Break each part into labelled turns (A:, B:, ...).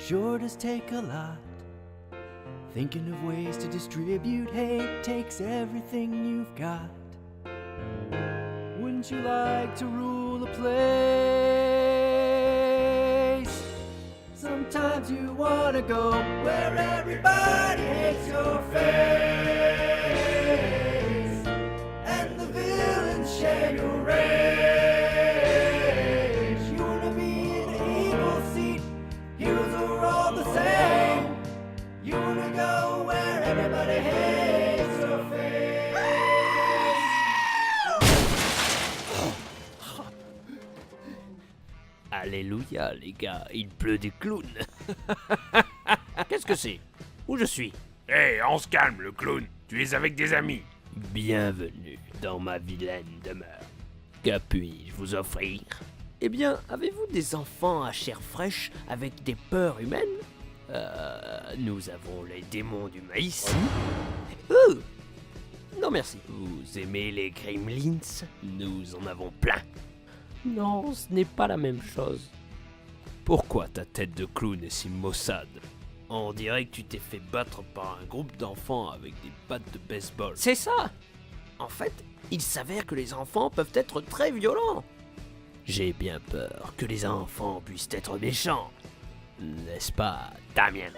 A: sure does take a lot. Thinking of ways to distribute hate takes everything you've got. Wouldn't you like to rule a place? Sometimes you wanna go where everybody hates your face, and the villains share your rage. You wanna be in an evil seat, heroes are all the same. You wanna go where everybody hates your face.
B: Alléluia, les gars, il pleut des clowns. Qu'est-ce que c'est? Où je suis?
C: Hé, on se calme, le clown. Tu es avec des amis.
B: Bienvenue dans ma vilaine demeure. Que puis-je vous offrir? Eh bien, avez-vous des enfants à chair fraîche avec des peurs humaines? Nous avons les démons du maïs. Non merci. Vous aimez les gremlins? Nous en avons plein. Non, ce n'est pas la même chose. Pourquoi ta tête de clown est si maussade? On dirait que tu t'es fait battre par un groupe d'enfants avec des battes de baseball. C'est ça! En fait, il s'avère que les enfants peuvent être très violents. J'ai bien peur que les enfants puissent être méchants. N'est-ce pas, Damien?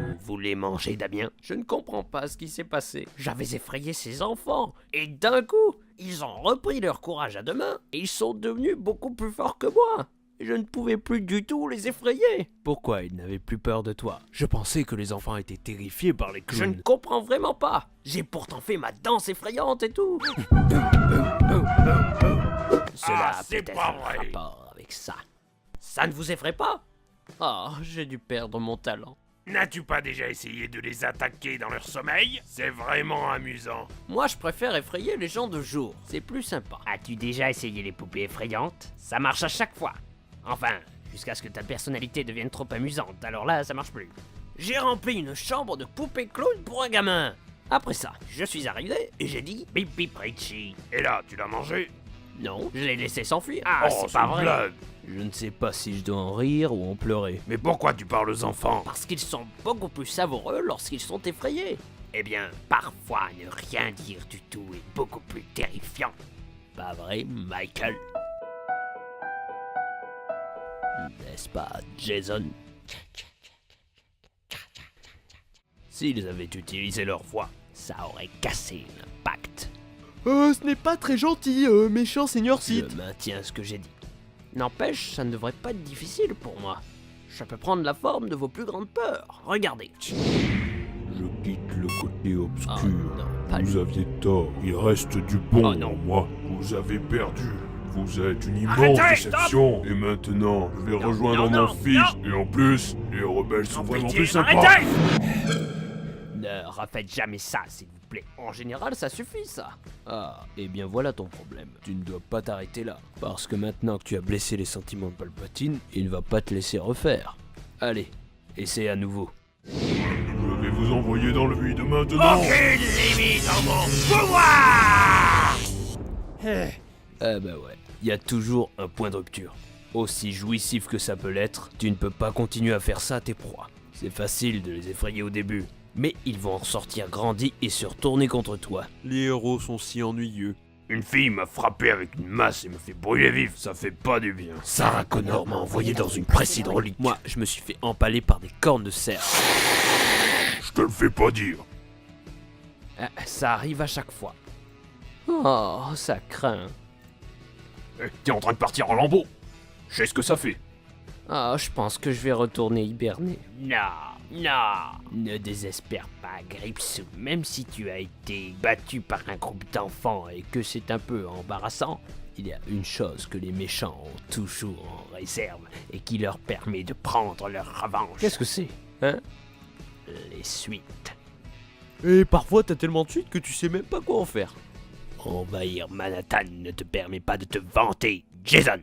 B: Vous voulez manger Damien? Je ne comprends pas ce qui s'est passé. J'avais effrayé ces enfants, et d'un coup, ils ont repris leur courage à deux mains, et ils sont devenus beaucoup plus forts que moi. Je ne pouvais plus du tout les effrayer. Pourquoi ils n'avaient plus peur de toi? Je pensais que les enfants étaient terrifiés par les clowns. Je ne comprends vraiment pas. J'ai pourtant fait ma danse effrayante et tout. Cela a
C: c'est
B: peut-être
C: pas
B: un
C: vrai.
B: rapport avec ça. Ça ne vous effraie pas? Oh, j'ai dû perdre mon talent.
C: N'as-tu pas déjà essayé de les attaquer dans leur sommeil? C'est vraiment amusant.
B: Moi, je préfère effrayer les gens de jour. C'est plus sympa. As-tu déjà essayé les poupées effrayantes? Ça marche à chaque fois. Enfin, jusqu'à ce que ta personnalité devienne trop amusante. Alors là, ça marche plus. J'ai rempli une chambre de poupées clown pour un gamin. Après ça, je suis arrivé et j'ai dit bip bip Richie.
C: Et là, tu l'as mangé?
B: Non, je l'ai laissé s'enfuir. Ah,
C: Oh,
B: c'est pas
C: une
B: vrai.
C: blague.
B: Je ne sais pas si je dois en rire ou en pleurer.
C: Mais pourquoi tu parles aux enfants?
B: Parce qu'ils sont beaucoup plus savoureux lorsqu'ils sont effrayés. Eh bien, parfois, ne rien dire du tout est beaucoup plus terrifiant. Pas vrai, Michael? N'est-ce pas, Jason? S'ils avaient utilisé leur voix, ça aurait cassé l'impact.
D: Ce n'est pas très gentil, méchant Seigneur Sith.
B: Je maintiens ce que j'ai dit. N'empêche, ça ne devrait pas être difficile pour moi. Ça peut prendre la forme de vos plus grandes peurs. Regardez.
E: Je quitte le côté obscur.
B: Oh non, pas
E: Vous
B: lui.
E: aviez tort, il reste du bon
B: Oh non.
E: en moi. Vous avez perdu. Vous êtes une immense
C: Arrêtez,
E: déception. Et maintenant, je vais rejoindre
C: non,
E: mon fils. Et en plus, les rebelles sont
C: En
E: vraiment
C: pitié,
E: plus sympas.
C: arrêtez!
B: Ne refaites jamais ça, s'il vous plaît. En général, ça suffit, ça. Ah, et bien voilà ton problème. Tu ne dois pas t'arrêter là. Parce que maintenant que tu as blessé les sentiments de Palpatine, il ne va pas te laisser refaire. Allez, essaie à nouveau.
E: Je vais vous envoyer dans le vide maintenant.
C: Aucune limite dans mon pouvoir!
B: Eh ben ouais, il y a toujours un point de rupture. Aussi jouissif que ça peut l'être, tu ne peux pas continuer à faire ça à tes proies. C'est facile de les effrayer au début, mais ils vont en sortir grandis et se retourner contre toi.
D: Les héros sont si ennuyeux.
C: Une fille m'a frappé avec une masse et me fait brûler vif, ça fait pas du bien.
B: Sarah Connor m'a envoyé dans une presse hydraulique. Moi, je me suis fait empaler par des cornes de cerf.
E: Je te le fais pas dire.
B: Ça arrive à chaque fois. Oh, ça craint.
C: T'es en train de partir en lambeaux. Je sais ce que ça fait.
B: Ah, je pense que je vais retourner hiberner. Non. Ne désespère pas, Gripsou. Même si tu as été battu par un groupe d'enfants et que c'est un peu embarrassant, il y a une chose que les méchants ont toujours en réserve et qui leur permet de prendre leur revanche. Qu'est-ce que c'est? Hein? Les suites.
D: Et parfois t'as tellement de suite que tu sais même pas quoi en faire.
B: Envahir Manhattan ne te permet pas de te vanter, Jason.